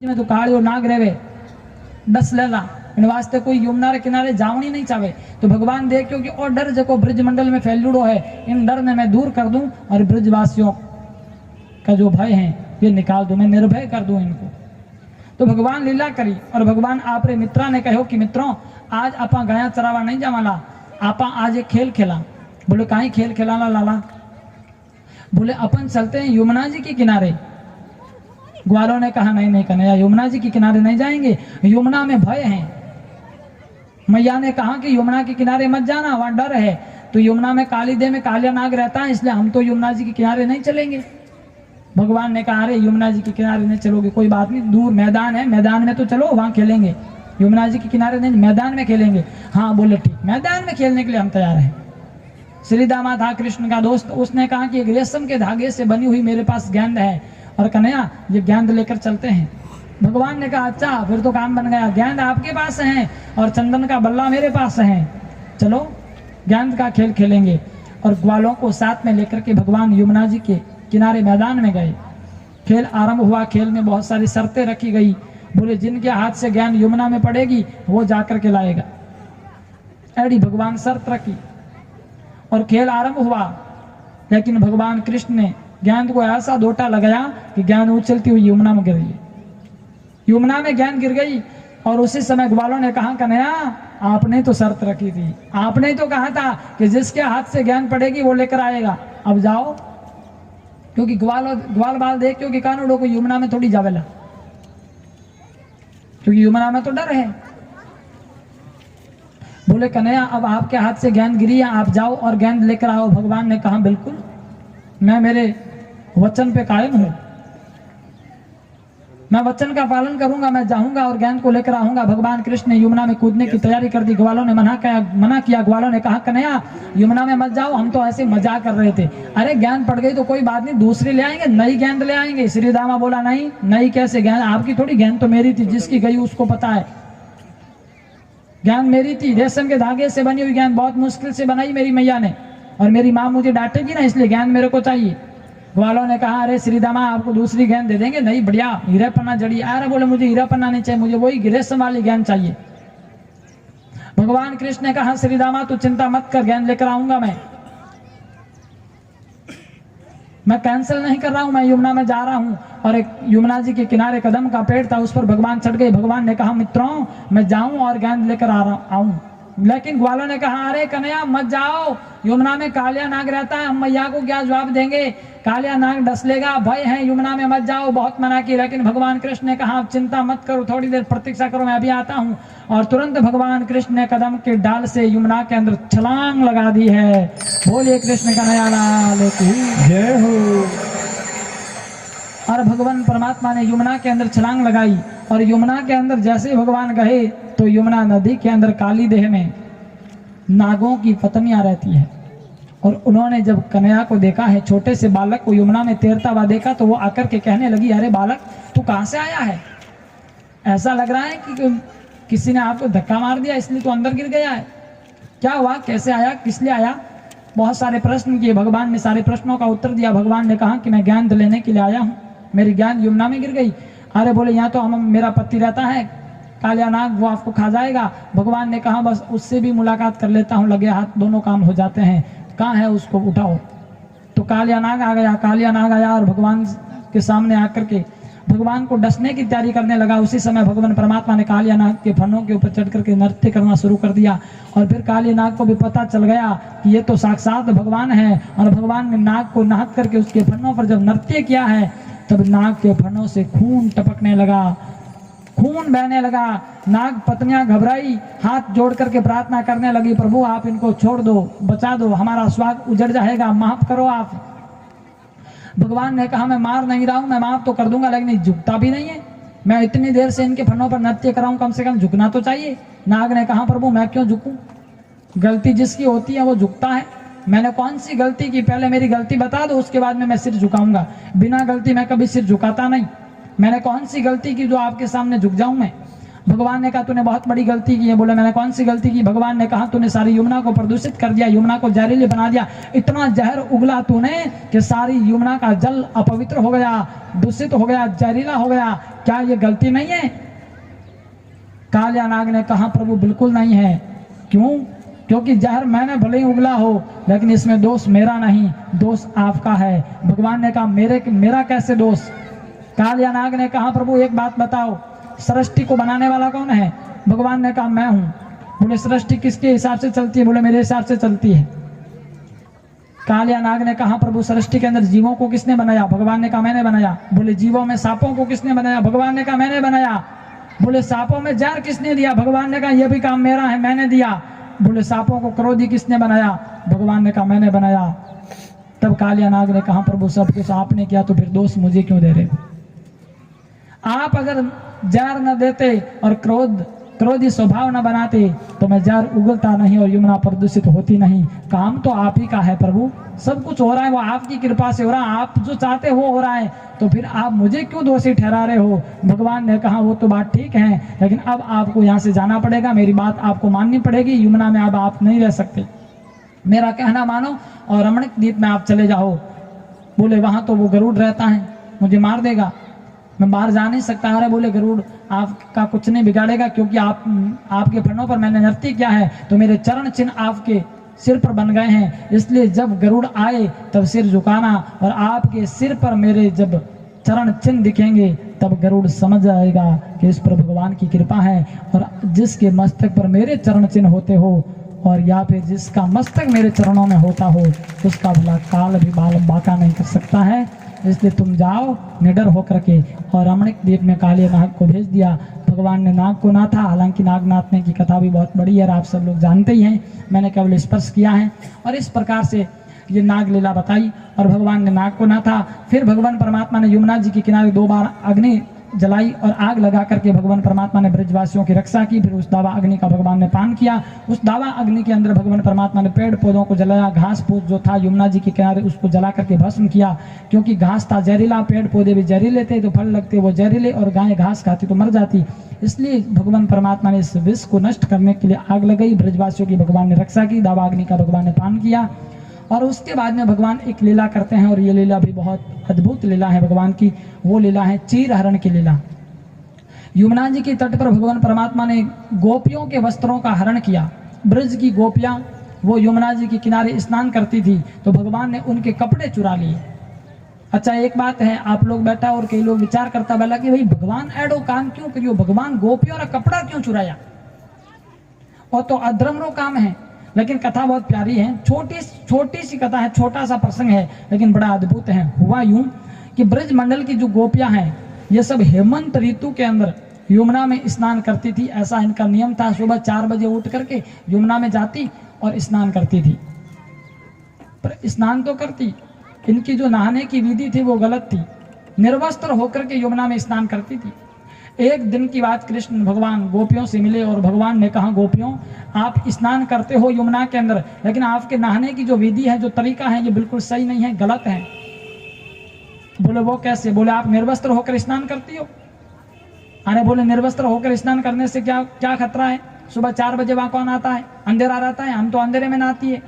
में तो काली और नाग रेवे दस लेला इन वास्ते कोई यमुना रे किनारे जावनी नहीं चाहे। तो भगवान देख क्योंकि और डर जो ब्रज मंडल में फैलुड़ो है, इन डर ने मैं दूर कर दूं और ब्रजवासियों का जो भय है ये निकाल दूं, मैं निर्भय कर दूं इनको। तो भगवान लीला करी और भगवान आप रे मित्रा ने कहो कि मित्रों आज आपा गाया चरावा नहीं जावाला, आपा आज एक खेल खेला। बोले काई खेल खेलाला लाला? बोले अपन चलते हैं यमुना जी के किनारे। ग्वालों ने कहा नहीं नहीं कन्हैया यमुना जी के किनारे नहीं जाएंगे, यमुना में भय है। मैया ने कहा कि यमुना के किनारे मत जाना, वहां डर है। तो यमुना में काली देह में कालिया नाग रहता है, इसलिए हम तो यमुना जी के किनारे नहीं चलेंगे। भगवान ने कहा अरे यमुना जी के किनारे नहीं चलोगे, कोई बात नहीं, दूर मैदान है, मैदान में तो चलो वहां खेलेंगे, यमुना जी के किनारे नहीं, मैदान में खेलेंगे। हाँ बोले ठीक, मैदान में खेलने के लिए हम तैयार हैं। श्री दामा था कृष्ण का दोस्त, उसने कहा कि एक रेशम के धागे से बनी हुई मेरे पास गेंद है और कन्हैया ये गेंद लेकर चलते हैं। भगवान ने कहा अच्छा फिर तो काम बन गया, गेंद आपके पास है और चंदन का बल्ला मेरे पास है, चलो गेंद का खेल खेलेंगे। और ग्वालों को साथ में लेकर के भगवान यमुना जी के किनारे मैदान में गए। खेल आरंभ हुआ, खेल में बहुत सारी शर्तें रखी गई। बोले जिनके हाथ से गेंद यमुना में पड़ेगी वो जाकर के लाएगा, ऐडी भगवान शर्त रखी और खेल आरंभ हुआ। लेकिन भगवान कृष्ण ने गेंद को ऐसा दोटा लगाया कि गेंद उछलती हुई यमुना में गिर गई। यमुना में गेंद गिर गई और उसी समय ग्वालों ने कहा कन्हैया आपने तो शर्त रखी थी, आपने तो कहा था कि जिसके हाथ से गेंद पड़ेगी वो लेकर आएगा, अब जाओ। क्योंकि ग्वाल बाल देख क्योंकि कानूडो को यमुना में थोड़ी जावेला, क्योंकि यमुना में तो डर है। बोले कन्हैया अब आपके हाथ से गेंद गिरी है, आप जाओ और गेंद लेकर आओ। भगवान ने कहा बिल्कुल, मैं मेरे वचन पे कायम हूं, मैं वचन का पालन करूंगा, मैं जाऊंगा और गेंद को लेकर आऊंगा। भगवान कृष्ण ने यमुना में कूदने की तैयारी कर दी। ग्वालों ने मना किया। ग्वालों ने कहा कन्हैया यमुना में मत जाओ, हम तो ऐसे मजाक कर रहे थे। अरे गेंद पड़ गई तो कोई बात नहीं, दूसरी ले आएंगे, नई गेंद ले आएंगे। श्री दामा बोला नहीं, नई कैसे गेंद? आपकी थोड़ी गेंद तो मेरी थी, जिसकी गई उसको पता है। गेंद मेरी थी, रेशम के धागे से बनी हुई गेंद, बहुत मुश्किल से बनाई मेरी मैया ने, और मेरी माँ मुझे डांटेगी ना, इसलिए गेंद मेरे को चाहिए। ग्वालों ने कहा अरे श्रीदामा आपको दूसरी गेंद दे देंगे, नहीं बढ़िया हीरा पन्ना जड़ी। अरे बोले मुझे हीरा पन्ना नहीं चाहिए, मुझे वही रेशम वाली गेंद चाहिए। भगवान कृष्ण ने कहा श्रीदामा तू चिंता मत कर, गेंद लेकर आऊंगा मैं कैंसिल नहीं कर रहा हूं, मैं यमुना में जा रहा हूं। और एक यमुना जी के किनारे कदम का पेड़ था, उस पर भगवान चढ़ गए। भगवान ने कहा मित्रों मैं जाऊं और गेंद लेकर आऊं। लेकिन ग्वालों ने कहा अरे कन्हैया मत जाओ, यमुना में कालिया नाग रहता है, हम मैया को क्या जवाब देंगे, कालिया नाग डस लेगा, भय है, यमुना में मत जाओ। बहुत मना की, लेकिन भगवान कृष्ण ने कहा चिंता मत करो, थोड़ी देर प्रतीक्षा करो, मैं अभी आता हूं। और तुरंत भगवान कृष्ण ने कदम के डाल से यमुना के अंदर छलांग लगा दी है। बोलिए कृष्ण कन्हैया लाल की जय हो। और भगवान परमात्मा ने यमुना के अंदर छलांग लगाई और यमुना के अंदर जैसे भगवान गए तो यमुना नदी के अंदर काली देह में नागों की पत्नियां रहती है। और उन्होंने जब कन्हैया को देखा है, छोटे से बालक को यमुना में तैरता हुआ देखा, तो वो आकर के कहने लगी अरे बालक तू कहां से आया है? ऐसा लग रहा है कि किसी ने आपको धक्का मार दिया इसलिए तू अंदर गिर गया है, क्या हुआ, कैसे आया, किस लिए आया? बहुत सारे प्रश्न किए, भगवान ने सारे प्रश्नों का उत्तर दिया। भगवान ने कहा कि मैं गेंद लेने के लिए आया हूँ, मेरी गेंद यमुना में गिर गई। अरे बोले यहाँ तो मेरा पति रहता है कालिया नाग, वो आपको खा जाएगा। भगवान ने कहा बस उससे भी मुलाकात कर लेता हूँ, लगे हाथ दोनों काम हो जाते हैं, कहाँ है उसको उठाओ। तो कालिया नाग आ गया। कालिया नाग आया और भगवान के सामने आकर के भगवान को डसने की तैयारी करने लगा। उसी समय भगवान परमात्मा ने कालिया नाग के फनों के ऊपर चढ़ करके नृत्य करना शुरू कर दिया। और फिर कालिया नाग को भी पता चल गया कि ये तो साक्षात भगवान है। और भगवान ने नाग को नाहक करके उसके फनों पर जब नृत्य किया है तब नाग के फनों से खून टपकने लगा, खून बहने लगा। नाग पत्नियां घबराई, हाथ जोड़ करके प्रार्थना करने लगी प्रभु आप इनको छोड़ दो, बचा दो, हमारा स्वाग उजड़ जाएगा, माफ करो आप। भगवान ने कहा मैं मार नहीं रहा हूं, मैं माफ तो कर दूंगा, लेकिन झुकता भी नहीं है। मैं इतनी देर से इनके फनों पर नृत्य कर रहा हूं, कम से कम झुकना तो चाहिए। नाग ने कहा प्रभु मैं क्यों झुकूं, गलती जिसकी होती है वो झुकता है, मैंने कौन सी गलती की, पहले मेरी गलती बता दो उसके बाद में मैं सिर झुकाऊंगा। बिना गलती मैं कभी सिर झुकाता नहीं, मैंने कौन सी गलती की जो आपके सामने झुक जाऊं मैं। भगवान ने कहा तूने बहुत बड़ी गलती की है। बोले मैंने कौन सी गलती की? भगवान ने कहा तूने सारी यमुना को प्रदूषित कर दिया, यमुना को जहरीली बना दिया, इतना जहर उगला तूने कि सारी यमुना का जल अपवित्र हो गया, दूषित हो गया, जहरीला हो गया। क्या ये गलती नहीं है? कालिया नाग ने कहा प्रभु बिल्कुल नहीं है। क्यों? क्योंकि जहर मैंने भले ही उगला हो, लेकिन इसमें दोष मेरा नहीं, दोष आपका है। भगवान ने कहा मेरा कैसे दोष? कालिया नाग ने कहा प्रभु एक बात बताओ, सृष्टि को बनाने वाला कौन है? भगवान ने कहा मैं हूं। बोले सृष्टि किसके हिसाब से चलती है? बोले मेरे हिसाब से चलती है। कालिया नाग ने कहा प्रभु सृष्टि के अंदर जीवों को किसने बनाया? भगवान ने कहा मैंने बनाया। बोले जीवों में सांपों को किसने बनाया? भगवान ने कहा मैंने बनाया। बोले सांपों में जहर किसने दिया? भगवान ने कहा यह भी काम मेरा है, मैंने दिया। बोले सांपों को क्रोधी किसने बनाया? भगवान ने कहा मैंने बनाया। तब कालिया नाग ने कहा प्रभु सब कुछ आपने किया तो फिर दोष मुझे क्यों दे रहे हो? आप अगर जहर न देते और क्रोधी स्वभाव न बनाते तो मैं जहर उगलता नहीं और यमुना प्रदूषित होती नहीं। काम तो आप ही का है प्रभु, सब कुछ हो रहा है वो आपकी कृपा से हो रहा है, आप जो चाहते हो रहा है, तो फिर आप मुझे क्यों दोषी ठहरा रहे हो? भगवान ने कहा वो तो बात ठीक है, लेकिन अब आपको यहाँ से जाना पड़ेगा, मेरी बात आपको माननी पड़ेगी। यमुना में अब आप नहीं रह सकते, मेरा कहना मानो और रमणीक द्वीप में आप चले जाओ। बोले वहां तो वो गरुड़ रहता है, मुझे मार देगा, मैं बाहर जा नहीं सकता। अरे बोले गरुड़ आपका कुछ नहीं बिगाड़ेगा, क्योंकि आपके फनों पर मैंने नृत्य किया है, तो मेरे चरण चिन्ह आपके सिर पर बन गए हैं, इसलिए जब गरुड़ आए तब सिर झुकाना, और आपके सिर पर मेरे जब चरण चिन्ह दिखेंगे तब गरुड़ समझ जाएगा कि इस पर भगवान की कृपा है। और जिसके मस्तक पर मेरे चरण चिन्ह होते हो और या फिर जिसका मस्तक मेरे चरणों में होता हो, उसका भला काल भी बाल बाका नहीं कर सकता है। इसलिए तुम जाओ निडर होकर के। और रमणीक द्वीप में कालिया नाग को भेज दिया। भगवान ने नाग को नाथा, हालांकि नाग नाथने की कथा भी बहुत बड़ी है, आप सब लोग जानते ही हैं, मैंने केवल स्पर्श किया है। और इस प्रकार से ये नाग लीला बताई और भगवान ने नाग को नाथा। फिर भगवान परमात्मा ने यमुना जी के किनारे 2 बार अग्नि जलाई और आग लगा करके भगवान परमात्मा ने ब्रजवासियों की रक्षा की। फिर उस दावा अग्नि का भगवान ने पान किया। उस दावा अग्नि के अंदर भगवान परमात्मा ने पेड़ पौधों को जलाया, घास फूस जो था यमुना जी के किनारे उसको जला करके भस्म किया, क्योंकि घास था जहरीला, पेड़ पौधे भी जहरीले थे, तो फल लगते वो जहरीले, और गाय घास खाती तो मर जाती। इसलिए भगवान परमात्मा ने इस विष को नष्ट करने के लिए आग लगाई, ब्रजवासियों की भगवान ने रक्षा की, दावा अग्नि का भगवान ने पान किया। और उसके बाद में भगवान एक लीला करते हैं, और ये लीला भी बहुत अद्भुत लीला है भगवान की। वो लीला है चीर हरण की लीला। यमुना जी के तट पर भगवान परमात्मा ने गोपियों के वस्त्रों का हरण किया। ब्रज की गोपियां वो यमुना जी के किनारे स्नान करती थी, तो भगवान ने उनके कपड़े चुरा लिए। अच्छा एक बात है, आप लोग बैठा और कई लोग विचार करता बेला कि भाई भगवान एडो काम क्यों करियो, भगवान गोपियों का कपड़ा क्यों चुराया? और तो अधर्मरो काम है। लेकिन कथा बहुत प्यारी है, छोटी सी कथा है, छोटा सा प्रसंग है, लेकिन बड़ा अद्भुत है। हुआ यूं कि ब्रज मंडल की जो गोपियां हैं ये सब हेमंत ऋतु के अंदर यमुना में स्नान करती थी। ऐसा इनका नियम था, सुबह 4 बजे उठ करके यमुना में जाती और स्नान करती थी। पर स्नान तो करती, इनकी जो नहाने की विधि थी वो गलत थी। निर्वस्त्र होकर के यमुना में स्नान करती थी। एक दिन की बात, कृष्ण भगवान गोपियों से मिले और भगवान ने कहा गोपियों आप स्नान करते हो यमुना के अंदर, लेकिन आपके नहाने की जो विधि है, जो तरीका है, ये बिल्कुल सही नहीं है, गलत है। बोले वो कैसे? बोले आप निर्वस्त्र होकर स्नान करती हो। अरे बोले निर्वस्त्र होकर स्नान करने से क्या खतरा है? सुबह 4 बजे वहां कौन आता है? अंधेरा रहता है, हम तो अंधेरे में नहाती है।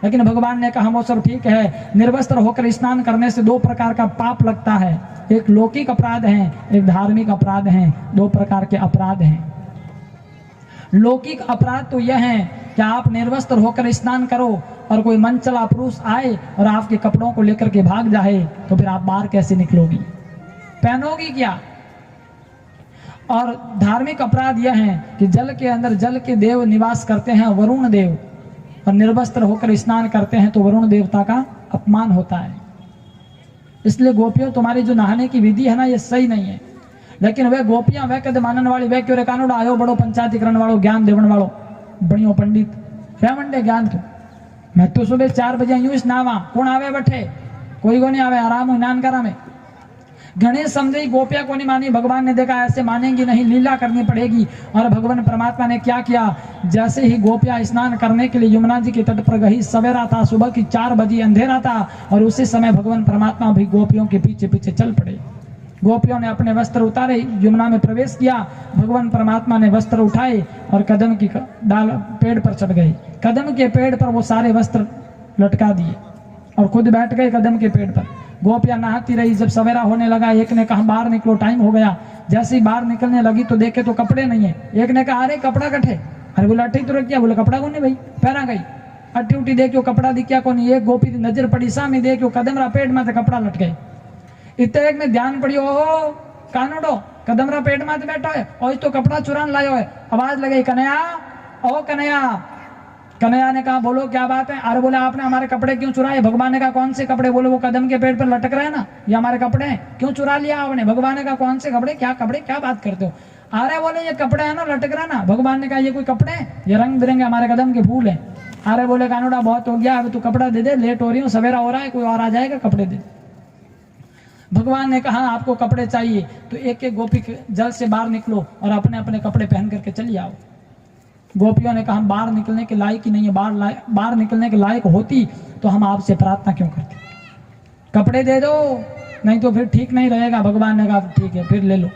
लेकिन भगवान ने कहा वो सब ठीक है, निर्वस्त्र होकर स्नान करने से 2 प्रकार का पाप लगता है, एक लौकिक अपराध है, एक धार्मिक अपराध है। 2 प्रकार के अपराध हैं। लौकिक अपराध तो यह है कि आप निर्वस्त्र होकर स्नान करो और कोई मनचला पुरुष आए और आपके कपड़ों को लेकर के भाग जाए, तो फिर आप बाहर कैसे निकलोगी, पहनोगी क्या? और धार्मिक अपराध यह है कि जल के अंदर जल के देव निवास करते हैं, वरुण देव, और निर्वस्त्र होकर स्नान करते हैं तो वरुण देवता का अपमान होता है। इसलिए गोपियों तुम्हारी जो नहाने की विधि है ना, ये सही नहीं है। लेकिन वे गोपियां वे कद मानन वाली, वे क्यों रे कानूड़ा आयो बड़ो पंचायतीकरण वालों, ज्ञान देवन वालों, बड़ियों पंडित क्या मंडे ज्ञान तो मैं तो सुबह 4 बजे यूं स्नावा, कौन आवे बैठे? कोई को नहीं आवे, आराम हो स्नान करा में। गणेश समझे गोपिया को नहीं मानी, भगवान ने देखा ऐसे मानेंगी नहीं, लीला करनी पड़ेगी। और भगवान परमात्मा ने क्या किया, जैसे ही गोपिया स्नान करने के लिए यमुना जी के तट पर गई, सवेरा था, सुबह की 4 बजे अंधेरा था, और उसी समय भगवान परमात्मा भी गोपियों के पीछे पीछे चल पड़े। गोपियों ने अपने वस्त्र उतारे, यमुना में प्रवेश किया। भगवान परमात्मा ने वस्त्र उठाए और कदम की डाल पेड़ पर चढ़ गए। कदम के पेड़ पर वो सारे वस्त्र लटका दिए और खुद बैठ गए कदम के पेड़ पर। गोपियां नहाती रही। जब सवेरा होने लगा, एक ने कहा बाहर निकलो, टाइम हो गया। जैसे ही बाहर निकलने लगी तो देखे तो कपड़े नहीं है। एक ने कहा अरे कपड़ा कटे। अरे बोला अट्ठी तो रख किया। बोले कपड़ा कौन है भाई, पहना गई। अट्ठी उठी देखियो कपड़ा दिखा कौन। एक गोपी की नजर पड़ी सामने, देखियो कदमरा पेट में कपड़ा लट गए। इतने एक ने ध्यान पड़ी, ओहो कानूडो कदमरा पेट में बैठा है और तो कपड़ा चुरान लायो है। आवाज लगी कन्हैया, ओ कन्हैया। कन्हैया ने कहा बोलो क्या बात है। अरे बोले आपने हमारे कपड़े क्यों चुराए। भगवान ने कहा कौन से कपड़े। बोले वो कदम के पेड़ पर लटक रहे हैं ना, ये हमारे कपड़े हैं, क्यों चुरा लिया आपने। भगवान ने कहा कौन से कपड़े, क्या बात करते हो। अरे बोले ये कपड़े है ना, लटक रहे ना। भगवान ने कहा ये कोई कपड़े हैं, ये रंग बिरंगे हमारे कदम के फूल है। अरे बोले कानूडा बहुत हो गया, अब तू कपड़ा दे दे, लेट हो रही हूँ, सवेरा हो रहा है, कोई और आ जाएगा, कपड़े दे। भगवान ने कहा आपको कपड़े चाहिए तो एक एक गोपी जल से बाहर निकलो और अपने अपने कपड़े पहन करके चली आओ। गोपियों ने कहा हम बाहर निकलने के लायक ही नहीं है, बाहर निकलने के लायक होती तो हम आपसे प्रार्थना क्यों करते। कपड़े दे दो नहीं तो फिर ठीक नहीं रहेगा। भगवान ने कहा ठीक है फिर ले लो,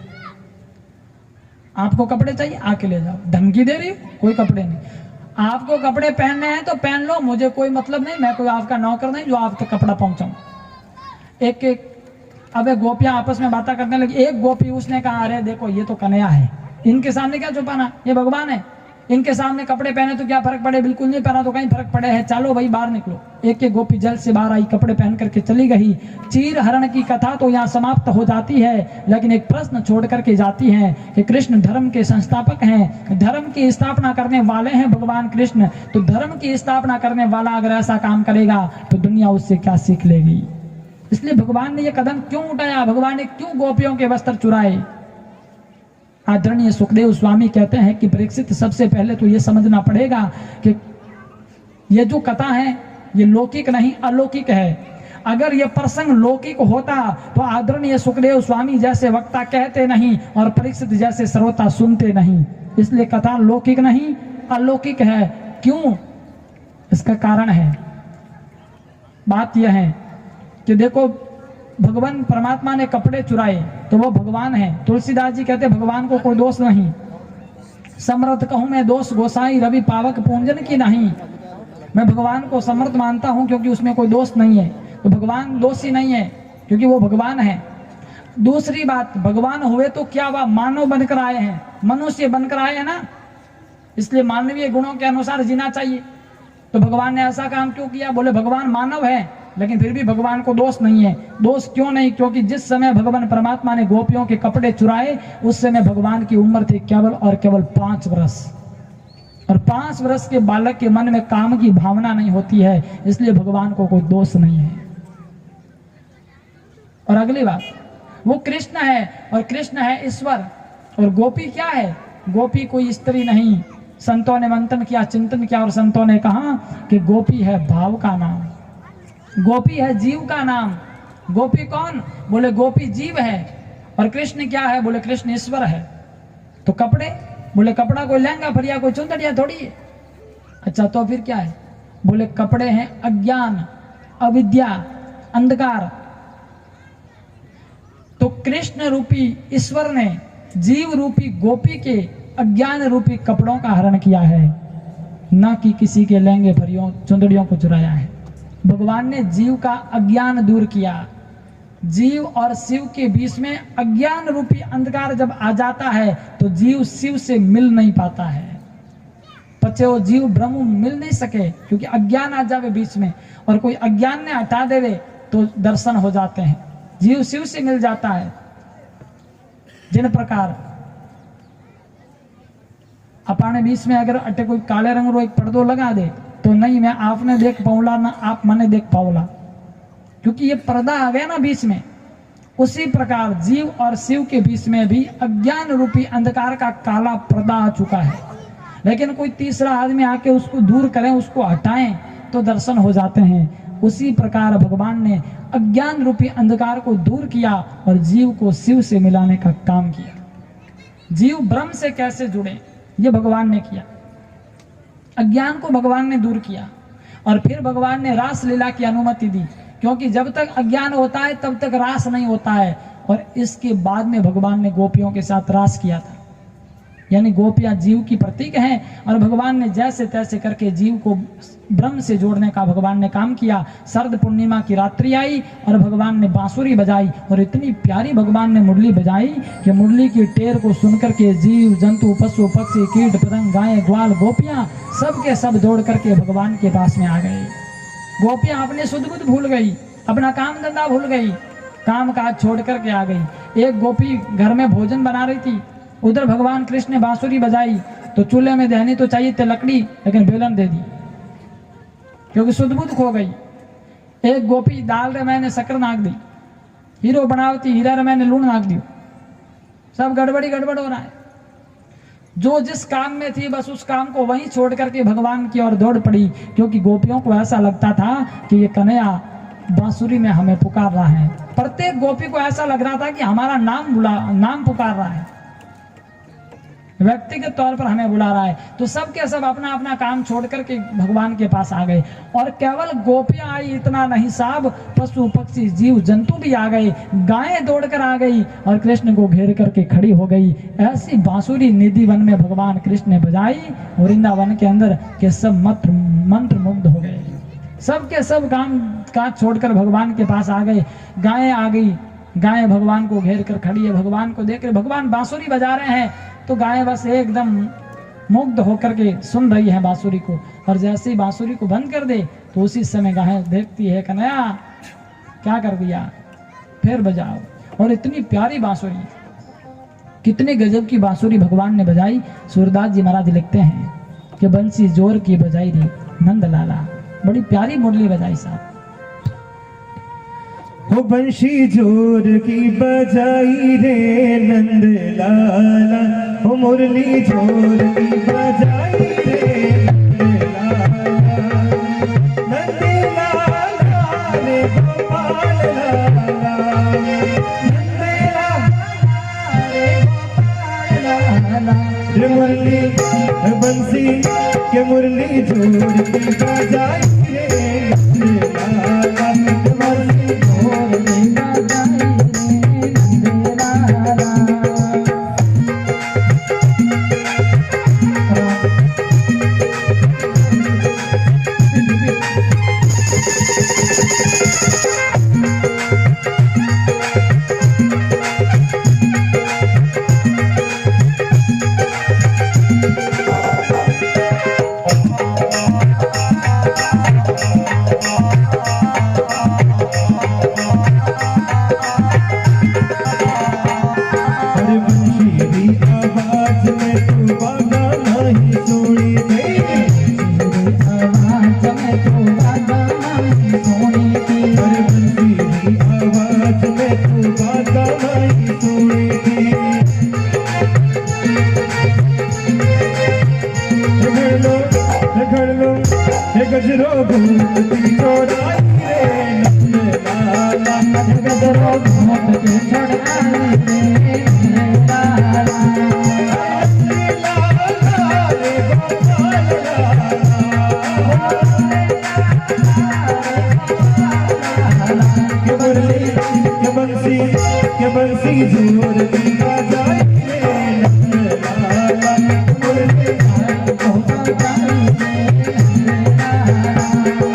आपको कपड़े चाहिए आके ले जाओ। धमकी दे रही, कोई कपड़े नहीं। आपको कपड़े पहनने हैं तो पहन लो, मुझे कोई मतलब नहीं, मैं कोई आपका नौकर नहीं जो आप तक कपड़ा पहुंचाऊं। एक एक अब गोपियां आपस में बातें करने लगी। एक गोपी उसने कहा अरे देखो ये तो कन्हैया है, इनके सामने क्या छुपाना, ये भगवान है, इनके सामने कपड़े पहने तो क्या फर्क पड़े, बिल्कुल नहीं पहना तो कहीं फर्क पड़े है, चलो भाई बाहर निकलो। एक एक गोपी जल से बाहर आई, कपड़े पहन करके चली गई। चीर हरण की कथा तो यहाँ समाप्त हो जाती है, लेकिन एक प्रश्न छोड़ करके जाती है कि कृष्ण धर्म के संस्थापक हैं, धर्म की स्थापना करने वाले हैं भगवान कृष्ण। तो धर्म की स्थापना करने वाला अगर ऐसा काम करेगा तो दुनिया उससे क्या सीख लेगी। इसलिए भगवान ने यह कदम क्यों उठाया, भगवान ने क्यों गोपियों के वस्त्र चुराए। आदरणीय सुखदेव स्वामी कहते हैं कि परीक्षित सबसे पहले तो यह समझना पड़ेगा कि यह जो कथा है ये लौकिक नहीं अलौकिक है। अगर यह प्रसंग लौकिक होता तो आदरणीय सुखदेव स्वामी जैसे वक्ता कहते नहीं और परीक्षित जैसे श्रोता सुनते नहीं। इसलिए कथा लौकिक नहीं अलौकिक है। क्यों, इसका कारण है, बात यह है कि देखो भगवान परमात्मा ने कपड़े चुराए तो वो भगवान है। तुलसीदास जी कहते भगवान को कोई दोष नहीं। समर्थ कहूं मैं दोष गोसाई, रवि पावक पूंजन की नहीं। मैं भगवान को समर्थ मानता हूं क्योंकि उसमें कोई दोष नहीं है। तो भगवान दोषी नहीं है क्योंकि वो भगवान है। दूसरी बात, भगवान हुए तो क्या वह मानव बनकर आए हैं, मनुष्य बनकर आए हैं ना, इसलिए मानवीय गुणों के अनुसार जीना चाहिए। तो भगवान ने ऐसा काम क्यों किया, बोले भगवान मानव है लेकिन फिर भी भगवान को दोष नहीं है। दोष क्यों नहीं, क्योंकि जिस समय भगवान परमात्मा ने गोपियों के कपड़े चुराए उस समय भगवान की उम्र थी केवल और केवल 5 वर्ष। और 5 वर्ष के बालक के मन में काम की भावना नहीं होती है, इसलिए भगवान को कोई दोष नहीं है। और अगली बात, वो कृष्ण है और कृष्ण है ईश्वर। और गोपी क्या है, गोपी कोई स्त्री नहीं। संतों ने मंथन किया, चिंतन किया और संतों ने कहा कि गोपी है भाव का नाम, गोपी है जीव का नाम। गोपी कौन, बोले गोपी जीव है। और कृष्ण क्या है, बोले कृष्ण ईश्वर है। तो कपड़े, बोले कपड़ा कोई लहंगा फरिया कोई चुंदड़िया थोड़ी है। अच्छा तो फिर क्या है, बोले कपड़े हैं अज्ञान, अविद्या, अंधकार। तो कृष्ण रूपी ईश्वर ने जीव रूपी गोपी के अज्ञान रूपी कपड़ों का हरण किया है, न कि किसी के लहंगे फरियों चुंदड़ियों को चुराया है। भगवान ने जीव का अज्ञान दूर किया। जीव और शिव के बीच में अज्ञान रूपी अंधकार जब आ जाता है तो जीव शिव से मिल नहीं पाता है। पचे वो जीव ब्रह्म मिल नहीं सके क्योंकि अज्ञान आ जावे बीच में, और कोई अज्ञान ने हटा देवे तो दर्शन हो जाते हैं, जीव शिव से मिल जाता है। जिन प्रकार अपने बीच में अगर अटे कोई काले रंग रो एक पर्दो लगा दे तो नहीं मैं आपने देख पाऊला ना आप मने देख पाऊला, क्योंकि ये पर्दा आ गया ना बीच में। उसी प्रकार जीव और शिव के बीच में भी अज्ञान रूपी अंधकार का काला पर्दा आ चुका है, लेकिन कोई तीसरा आदमी आके उसको दूर करें, उसको हटाएं तो दर्शन हो जाते हैं। उसी प्रकार भगवान ने अज्ञान रूपी अंधकार को दूर किया और जीव को शिव से मिलाने का काम किया। जीव ब्रह्म से कैसे जुड़े ये भगवान ने किया। अज्ञान को भगवान ने दूर किया और फिर भगवान ने रास लीला की अनुमति दी, क्योंकि जब तक अज्ञान होता है तब तक रास नहीं होता है। और इसके बाद में भगवान ने गोपियों के साथ रास किया था। यानी गोपियां जीव की प्रतीक हैं और भगवान ने जैसे तैसे करके जीव को ब्रह्म से जोड़ने का भगवान ने काम किया। शरद पूर्णिमा की रात्रि आई और भगवान ने बांसुरी बजाई और इतनी प्यारी भगवान ने मुरली बजाई कि मुरली की टेर को सुनकर के जीव जंतु पशु पक्षी कीट पतंग गाय ग्वाल गोपियां सब के सब दौड़ करके भगवान के पास में आ गए। गोपियां अपने सुध बुध भूल गई, अपना काम धंधा भूल गई, काम काज छोड़ करके आ गई। एक गोपी घर में भोजन बना रही थी, उधर भगवान कृष्ण ने बांसुरी बजाई तो चूल्हे में दहनी तो चाहिए थी लकड़ी, लेकिन बेलन दे दी क्योंकि सुध बुध खो गई। एक गोपी दाल रे मैंने शक्कर नाक दी, हीरो बनावती हीरा रे मैंने लूण नाक दियो, सब गड़बड़ हो रहा है। जो जिस काम में थी बस उस काम को वहीं छोड़ करके भगवान की ओर दौड़ पड़ी, क्योंकि गोपियों को ऐसा लगता था कि ये कन्हैया बांसुरी में हमें पुकार रहा है। प्रत्येक गोपी को ऐसा लग रहा था कि हमारा नाम पुकार रहा है, व्यक्तिगत तौर पर हमें बुला रहा है। तो सब के सब अपना अपना काम छोड़ करके भगवान के पास आ गए। और केवल गोपियां आई इतना नहीं साहब, पशु पक्षी जीव जंतु भी आ गए, गायें दौड़कर आ गई और कृष्ण को घेर करके खड़ी हो गई। ऐसी बांसुरी निधि वन में भगवान कृष्ण ने बजाई, वृंदावन के अंदर के सब मंत्र मुग्ध हो गए। सब के सब काम काज छोड़कर भगवान के पास आ गए। गायें आ गई, गायें भगवान को घेर कर खड़ी है। भगवान को देख कर भगवान बांसुरी बजा रहे हैं तो गायें बस एकदम मुग्ध होकर के सुन रही है बांसुरी को। और जैसे ही बांसुरी को बंद कर दे तो उसी समय गायें देखती है कन्हैया क्या कर दिया, फिर बजाओ। और इतनी प्यारी बांसुरी, कितने गजब की बांसुरी भगवान ने बजाई। सूरदास जी महाराज लिखते हैं कि बंसी जोर की बजाई रे नंद लाला, बड़ी प्यारी मुरली बजाई साहब। वो बंशी जोर की बजाई रे नंद लाला, वो मुरली जोर की बजाई रे नंद लाला, नंद लाला रे गोपाल लाला, नंद लाला रे गोपाल लाला। ये मुरली बंसी के मुरली जोर की बजाई रे नंद लाला, मुरली जोर की बजाई रे नंद लाला। गजरो घूमती छोड़ाई रे नंद लाला, गजरो घूमती छोड़ाई रे नंद लाला, लाला रे गोपाल लाला। के मुरली के बंसी जोर की बजाई रे नंद लाला, मुरली को बजाई रे नंद को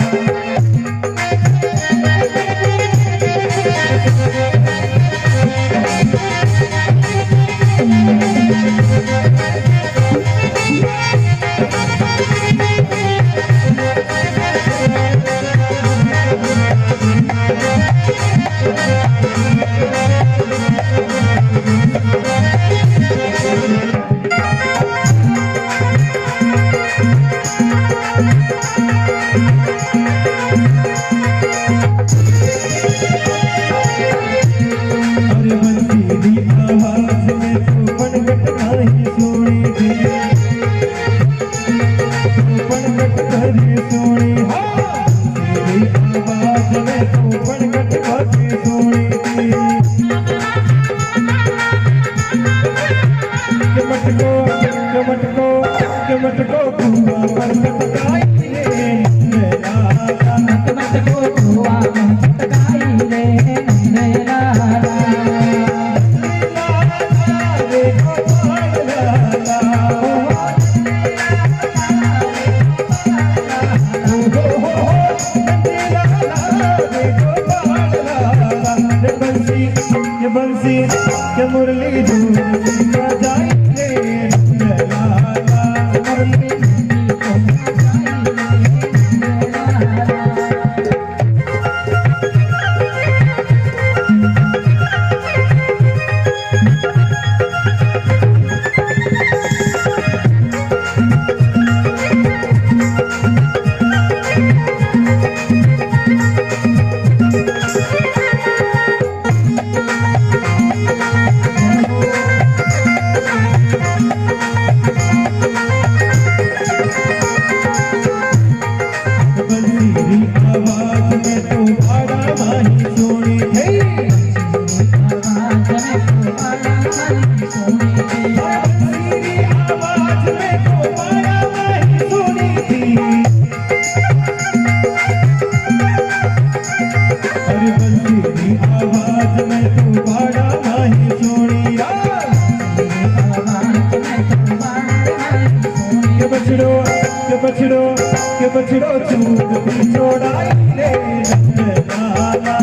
के बछड़ो चूक भी छोड़ाई रे नंदलाला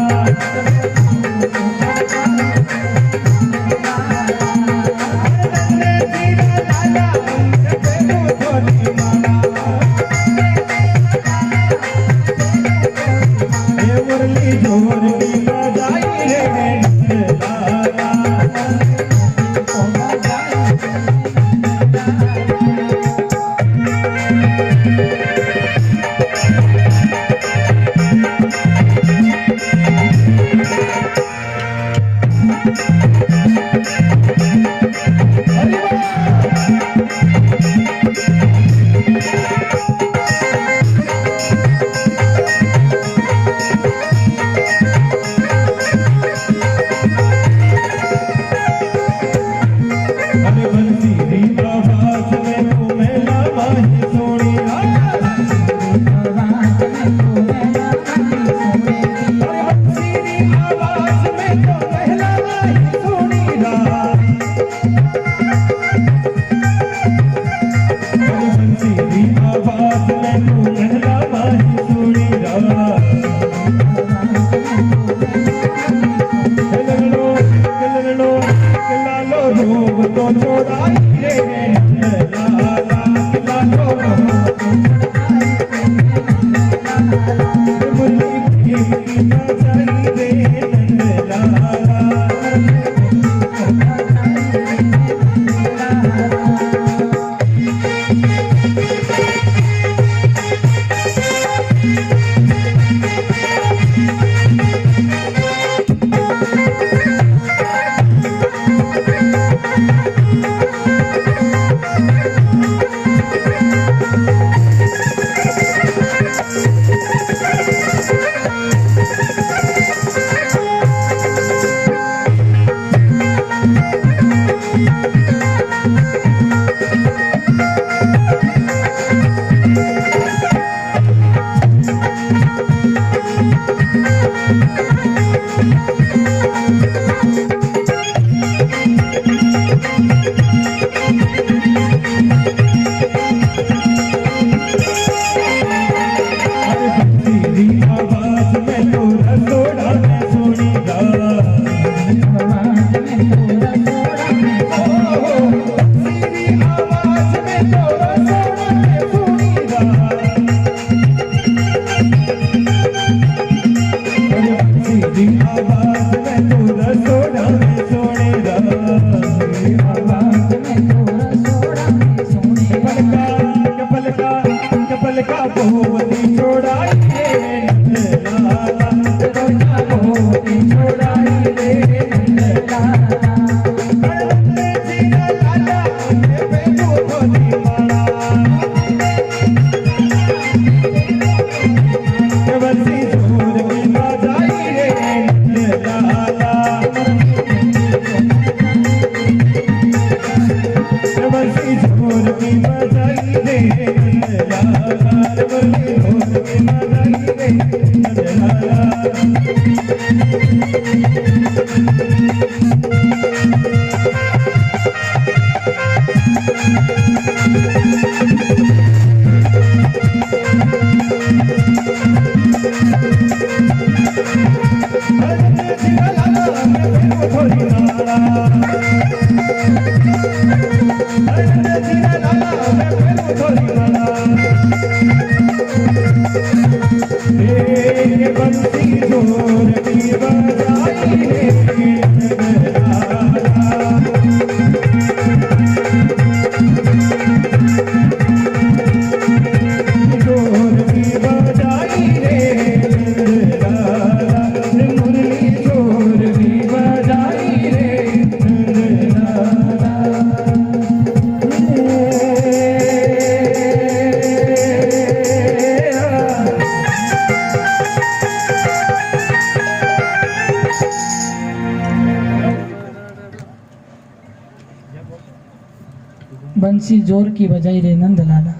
बंसी जोर की बजाई रे नंद लाला।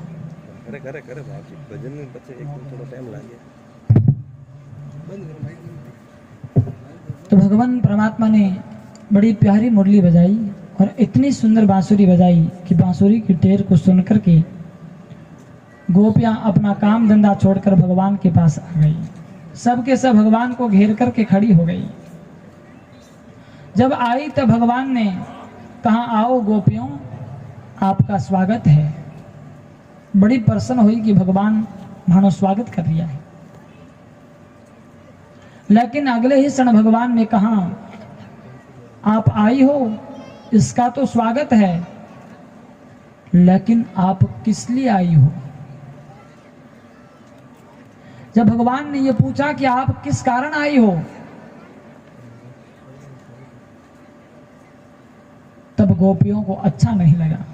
करे करे करे बाकी भजन में बच्चे एक थोड़ा टाइम लगे। तो भगवान परमात्मा ने बड़ी प्यारी मुरली बजाई और इतनी सुंदर बांसुरी बजाई कि बांसुरी की टेर को सुन करके गोपियां अपना काम धंधा छोड़कर भगवान के पास आ गई। सबके सब भगवान को घेर करके खड़ी हो गई। जब आई तब भगवान ने कहा, आओ गोपियों, आपका स्वागत है। बड़ी प्रसन्न हुई कि भगवान मानो स्वागत कर लिया है। लेकिन अगले ही क्षण भगवान ने कहा, आप आई हो इसका तो स्वागत है, लेकिन आप किस लिए आई हो? जब भगवान ने यह पूछा कि आप किस कारण आई हो, तब गोपियों को अच्छा नहीं लगा।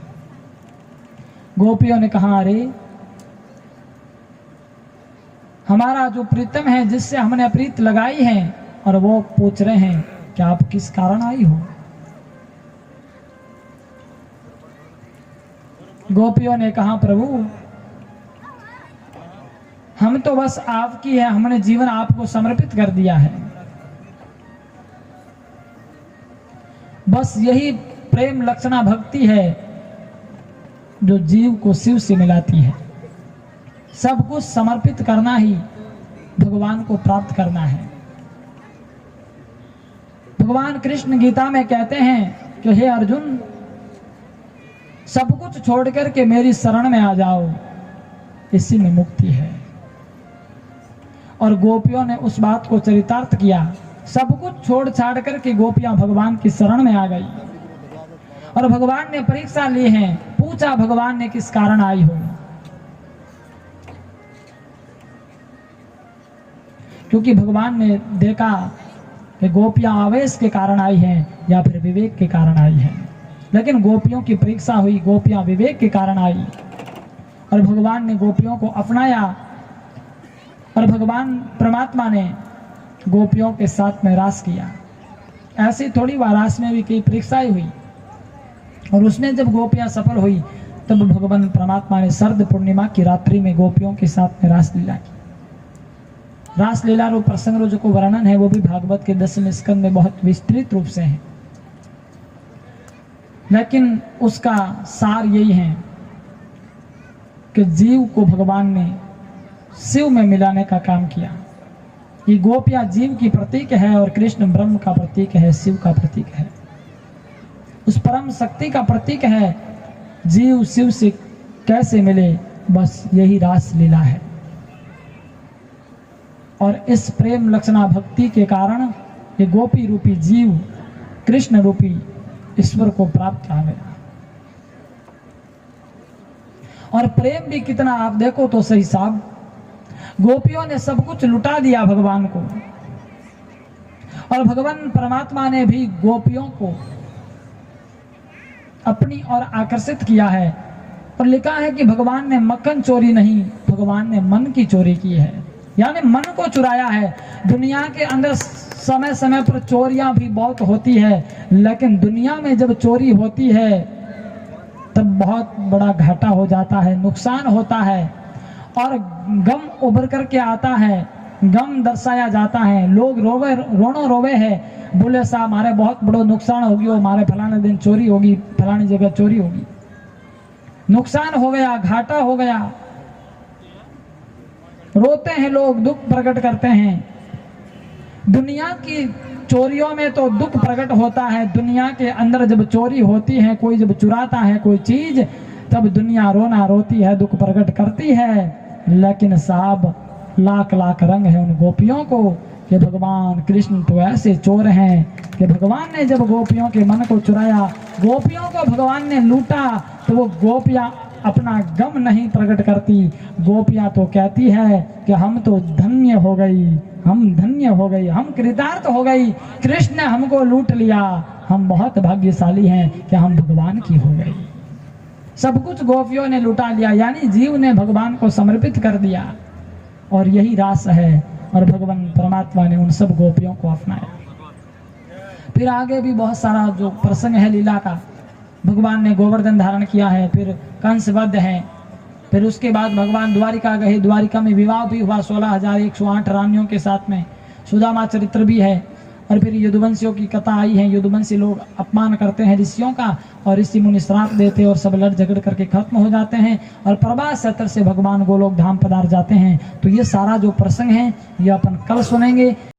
गोपियों ने कहा, अरे हमारा जो प्रीतम है, जिससे हमने प्रीत लगाई है, और वो पूछ रहे हैं कि आप किस कारण आई हो? गोपियों ने कहा, प्रभु हम तो बस आपकी है, हमने जीवन आपको समर्पित कर दिया है। बस यही प्रेम लक्षणा भक्ति है जो जीव को शिव से मिलाती है। सब कुछ समर्पित करना ही भगवान को प्राप्त करना है। भगवान कृष्ण गीता में कहते हैं कि हे अर्जुन, सब कुछ छोड़ करके मेरी शरण में आ जाओ, इसी में मुक्ति है। और गोपियों ने उस बात को चरितार्थ किया। सब कुछ छोड़ छाड़ करके गोपियां भगवान की शरण में आ गई। और भगवान ने परीक्षा ली है, पूछा भगवान ने किस कारण आई हो? क्योंकि भगवान ने देखा कि गोपियां आवेश के कारण आई हैं या फिर विवेक के कारण आई हैं। लेकिन गोपियों की परीक्षा हुई, गोपियां विवेक के कारण आई और भगवान ने गोपियों को अपनाया। और भगवान परमात्मा ने गोपियों के साथ में रास किया। ऐसी थोड़ी बार रास में भी कई परीक्षाएं हुई, और उसमें जब गोपियां सफल हुई तब भगवान परमात्मा ने शरद पूर्णिमा की रात्रि में गोपियों के साथ में रासलीला की। रासलीला रो प्रसंग जो को वर्णन है वो भी भागवत के 10वें स्कंद में बहुत विस्तृत रूप से है, लेकिन उसका सार यही है कि जीव को भगवान ने शिव में मिलाने का काम किया। ये गोपियां जीव की प्रतीक है और कृष्ण ब्रह्म का प्रतीक है, शिव का प्रतीक है, उस परम शक्ति का प्रतीक है। जीव शिव से कैसे मिले, बस यही रास लीला है। और इस प्रेम लक्षणा भक्ति के कारण ये गोपी रूपी जीव कृष्ण रूपी ईश्वर को प्राप्त आ गया। और प्रेम भी कितना, आप देखो तो सही साहब, गोपियों ने सब कुछ लुटा दिया भगवान को, और भगवान परमात्मा ने भी गोपियों को अपनी ओर आकर्षित किया है। और लिखा है कि भगवान ने मक्खन चोरी नहीं, भगवान ने मन की चोरी की है, यानी मन को चुराया है। दुनिया के अंदर समय समय पर चोरियां भी बहुत होती है, लेकिन दुनिया में जब चोरी होती है तब बहुत बड़ा घाटा हो जाता है, नुकसान होता है, और गम उभर करके आता है, गम दर्शाया जाता है। लोग रोवे, रोनो रोवे है, बोले साहब हमारे बहुत बड़ो नुकसान हो गया, हमारे फलाने दिन चोरी होगी, फलानी जगह चोरी होगी, नुकसान हो गया, घाटा हो गया। रोते हैं लोग, दुख प्रकट करते हैं। दुनिया की चोरियों में तो दुख प्रकट होता है, दुनिया के अंदर जब चोरी होती है, कोई जब चुराता है कोई चीज, तब दुनिया रोना रोती है, दुख प्रकट करती है। लेकिन साहब लाख लाख रंग है उन गोपियों को कि भगवान कृष्ण तो ऐसे चोर हैं कि भगवान ने जब गोपियों के मन को चुराया, गोपियों को भगवान ने लूटा, तो वो गोपियां अपना गम नहीं प्रकट करती। गोपियां तो कहती है कि हम तो धन्य हो गई, हम धन्य हो गई, हम कृतार्थ हो गई, कृष्ण ने हमको लूट लिया, हम बहुत भाग्यशाली हैं कि हम भगवान की हो गई। सब कुछ गोपियों ने लुटा लिया, यानी जीव ने भगवान को समर्पित कर दिया, और यही रास है। और भगवान परमात्मा ने उन सब गोपियों को अपनाया। फिर आगे भी बहुत सारा जो प्रसंग है लीला का, भगवान ने गोवर्धन धारण किया है, फिर कंस वध है, फिर उसके बाद भगवान द्वारिका गए, द्वारिका में विवाह भी हुआ 16,108 रानियों के साथ में, सुदामा चरित्र भी है। और फिर यदुवंशियों की कथा आई है। यदुवंशी लोग अपमान करते हैं ऋषियों का और ऋषि मुनि श्राप देते हैं और सब लड़ झगड़ करके खत्म हो जाते हैं और प्रभास सत्र से भगवान गोलोक धाम पधार जाते हैं। तो ये सारा जो प्रसंग है ये अपन कल सुनेंगे।